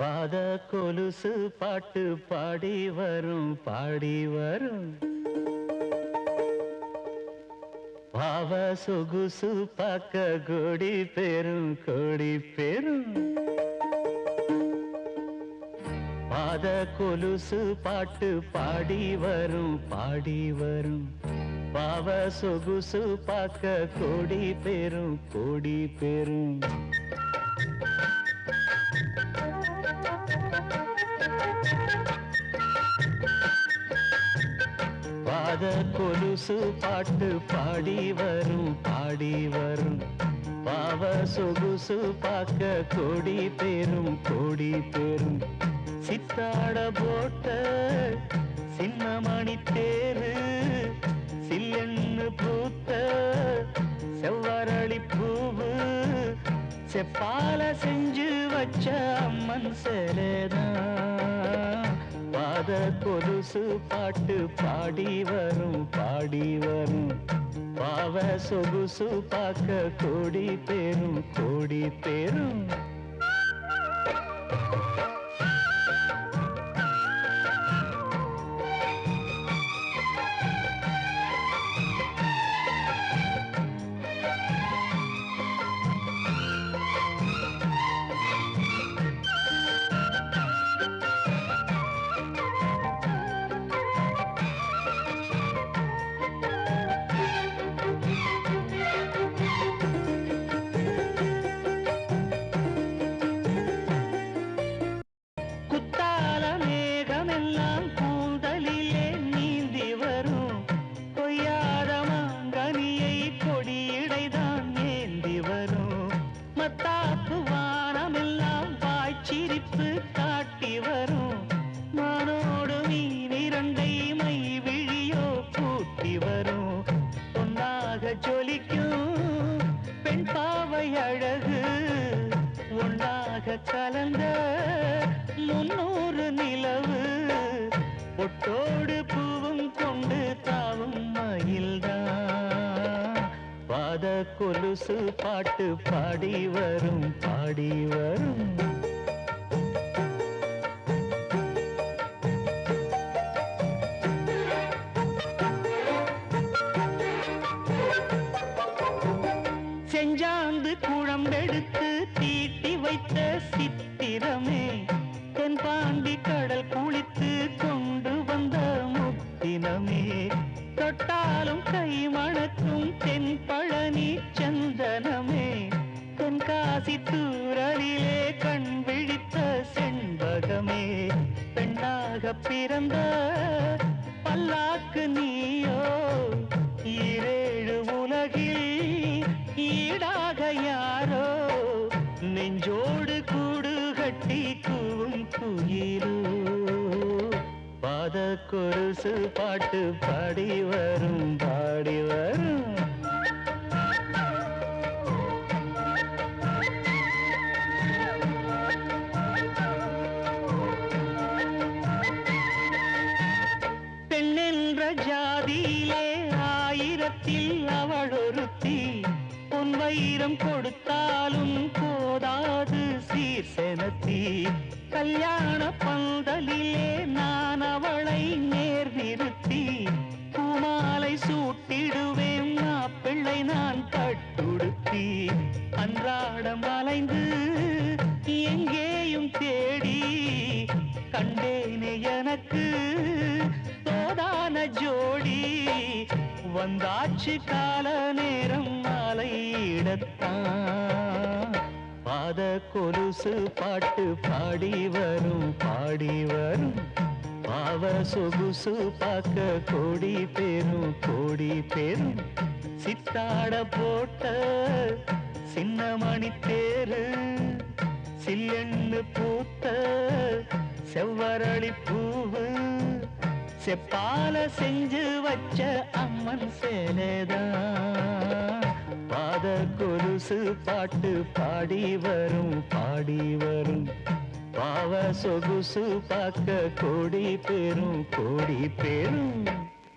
பாத கொலுசு பாட்டு பாடி வரும் பாடி வரும் பாவ சொகுசு பார்க்க கோடி பெரும் கோடி பெரும் பாத கொலுசு பாட்டு பாடி வரும் பாடி வரும் பாவ சொகுசு பார்க்க கோடி பெரும் கோடி பெரும் பாத கொலுசு பாட்டு பாடி வரும் பாடி வரும் பாவ சொகுசு பார்க்க கோடி பெரும் கோடி பெரும் சித்தாட போட்ட சின்னமணி தேரு சில்லெண்ணு பூத்த செவ்வரளி பூவு செப்பால செஞ்சு வச்ச அம்மன் சேலேதான் பாத கொலுசு பாட்டு பாடி வரும் பாடி வரும் பாவ சொகுசு பார்க்க கோடி பெரும் கோடி பெரும் கலந்த 300 நிலவு பொட்டோடு பூவும் கொண்டு தாவும் மயில்தான் பாத கொலுசு பாட்டு பாடி வரும் பாடி வரும் செஞ்சாந்து குழம்பெடுத்து தீட்டி வைத்த சித்திரமே தென்பாண்டி கடல் குளித்து கொண்டு வந்த முத்தினமே தொட்டாலும் கை மணக்கும் தென்பழனி சந்தனமே தென்காசி தூரலிலே கண் விழித்த செண்பகமே பெண்ணாக பிறந்த பல்லாக்கு நீயோ ஈரேழு உலகில் ஈடாக யாரோ நெஞ்சோடு கூடு கட்டி கூவும் குயிலோ பாத கொலுசு பாட்டு பாடி வரும் பாடி வரும் பெண்ணென்ற ஜாதியிலே ஆயிரத்தில் அவள் ஒருத்தி பொன் வைரம் கொடுத்தாலும் போதாது சீர்செனத்தி கல்யாண பந்தலிலே நான் அவளை நேர் நிறுத்தி பூமாலை சூட்டிடுவேன் மாப்பிள்ளை நான் பட்டுடுத்தி அன்றாடம் அலைந்து எங்கேயும் தேடி கண்டேனே எனக்கு தோதான ஜோடி வந்தாச்சு கால நேரம் மாலையிடத்தான் பாத கொலுசு பாட்டு பாடி வரும் பாடி வரும் பாவ சொகுசு பார்க்க கோடி பெரும் கோடி பெரும் சித்தாட போட்ட சின்னமணி தேரு சில்லெண்ணு பூத்த செவ்வரளி பூவு செப்பால செஞ்சு வச்ச அம்மன் சேலேதான் பாத கொலுசு பாட்டு பாடி வரும் பாடி வரும் பாவ சொகுசு பார்க்க கோடி பெரும் கோடி பெரும்